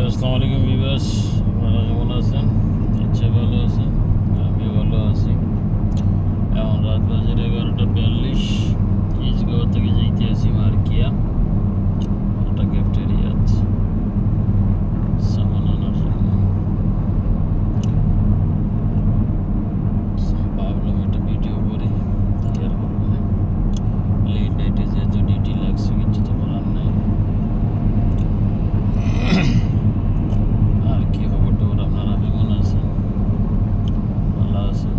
আসসালামু আলাইকুম ভিউয়ার্স, আপনারা কেমন আছেন? আচ্ছা, ভালো আছেন, আমি ভালো আছি। এখন রাত বাজে 11:42। ইজগাঁও থেকে যাইতে আছি মার্কিয়া, একটা ক্যাফটেরিয়া আছে সামান আনার জন্য। ভাবলাম একটা ভিডিও করি, শেয়ার করবো। লেট নাইটে যেহেতু ডিউটি লাগছে, কিছু তো করার নাই। আর কি খবর টবর, আপনারা কেমন আছেন? ভালো আছেন?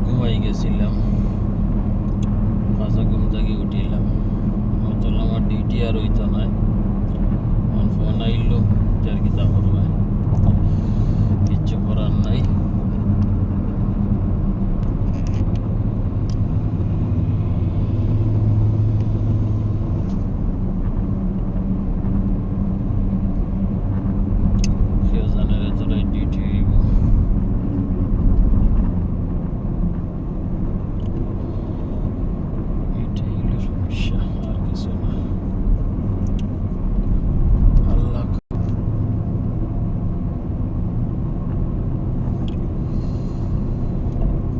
ঘুমাই গেছিলাম, ফাঁসা ঘুম থেকে উঠিলাম। মতল আমার ডিউটি আর হইতো না। আমার ফোন আইলো, যার কি তা করবে, কিচ্ছু করার নাই। কেউ জানে রে তোরাই ডিউটি হইব। এটাই হলো সমস্যা, আর কিছু না। আল্লাহ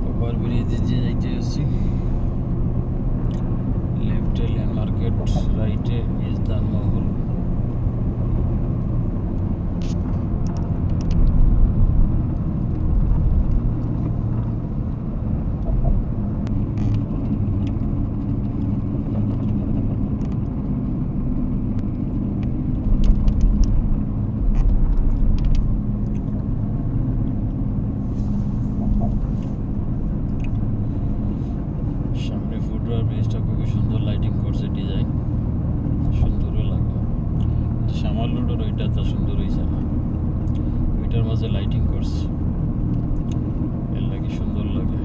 ওভার ব্রিজ দিয়ে যাইতে আছি। লেফটে ল্যান্ড মার্কেট, রাইটে ইজদান মহল। সামনে ফুটওভার ব্রিজটা খুবই সুন্দর লাইটিং করছে, ডিজাইন সুন্দরও লাগে। সামাল রোডের ওইটা তো সুন্দর হয়েছে না, ওইটার মাঝে লাইটিং করছে, এর লাগে সুন্দর লাগে।